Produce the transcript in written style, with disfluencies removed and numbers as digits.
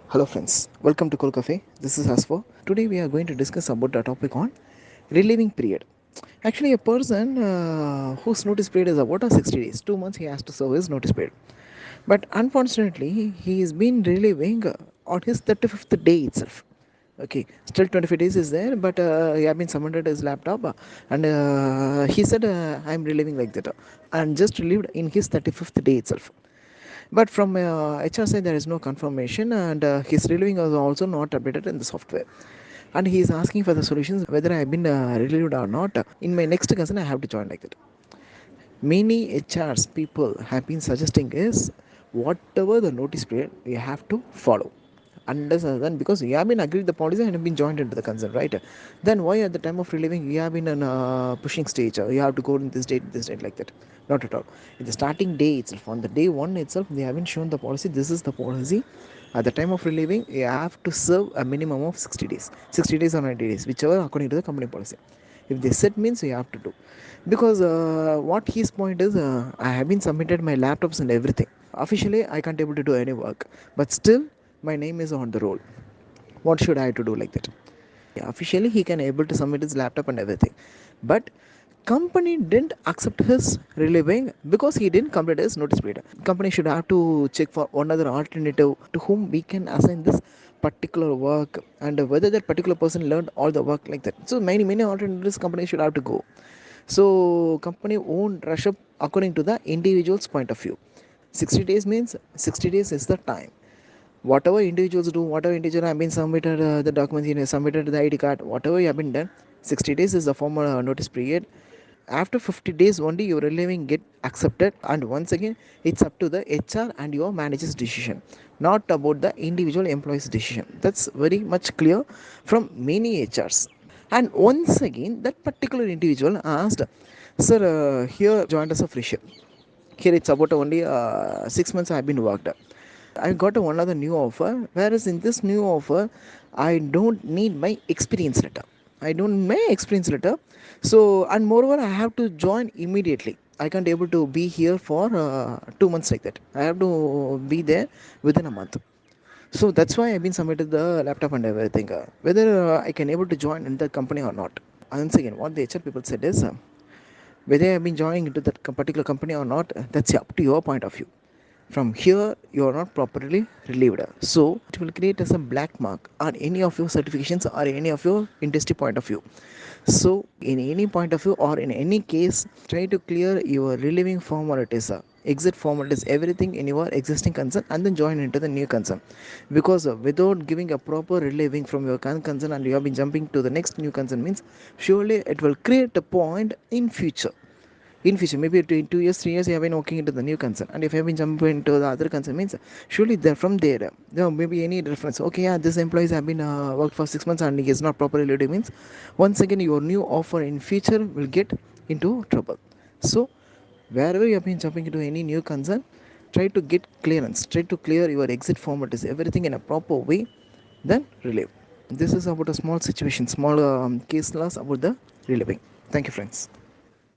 Hello friends, welcome to Cool Cafe. This is Asfo. Today we are going to discuss about a topic on relieving period. Actually, a person whose notice period is about 60 days, 2 months he has to serve his notice period. But unfortunately, he is been relieving on his 35th day itself. Okay, still 25 days is there, but he have been summoned his laptop and he said, I am relieving like that, and just relieved in his 35th day itself. But from HR side, there is no confirmation, and his relieving was also not updated in the software. And he is asking for the solutions whether I have been relieved or not. In my next concern, I have to join like that. Many HRs people have been suggesting is whatever the notice period you have to follow. Unless then because you have been agreed the policy and have been joined into the concern, right? Then why at the time of relieving you have been in a pushing stage? You have to go in this date like that. Not at all. In the starting day itself, on the day one itself, they haven't shown the policy. This is the policy. At the time of relieving, you have to serve a minimum of 60 days. 60 days or 90 days, whichever according to the company policy. If they set means you have to do. Because what his point is, I have been submitted my laptops and everything. Officially, I can't able to do any work. But still, my name is on the roll. What should I have to do like that? Yeah, officially he can able to submit his laptop and everything, but company didn't accept his relieving because he didn't complete his notice period. Company should have to check for another alternative to whom we can assign this particular work, and whether that particular person learned all the work like that. So many alternatives company should have to go. So company won't rush up according to the individual's point of view. 60 days means 60 days is the time. Whatever individuals do, whatever individual have been submitted the documents, submitted the ID card, whatever you have been done, 60 days is the formal notice period. After 50 days only your relieving get accepted, and once again it's up to the HR and your manager's decision, not about the individual employee's decision. That's very much clear from many HRs. And once again that particular individual asked, sir, here joined as a fresher. Here it's about only 6 months I've been worked. I got one other new offer, whereas in this new offer I don't need my experience letter. I don't need my experience letter. So, and moreover I have to join immediately. I can't able to be here for 2 months like that. I have to be there within a month. So that's why I've been submitted the laptop and everything, whether I can able to join in the company or not. Once again what the HR people said is, whether I've been joining into that particular company or not, that's up to your point of view. From here you are not properly relieved, so it will create as a black mark on any of your certifications or any of your industry point of view. So in any point of view or in any case, try to clear your relieving formalities, exit formalities, everything in your existing concern, and then join into the new concern. Because without giving a proper relieving from your current concern and you have been jumping to the next new concern means, surely it will create a point in future. In future maybe in 2 years, 3 years, you have been working into the new concern, and if you have been jumping into the other concern means, surely there from there may be any reference. Okay, yeah, this employees have been worked for 6 months and he is not properly leading means, once again your new offer in future will get into trouble. So wherever you have been jumping into any new concern, try to get clearance, try to clear your exit format is everything in a proper way, then relieve. This is about a small situation, small case loss about the relieving. Thank you friends.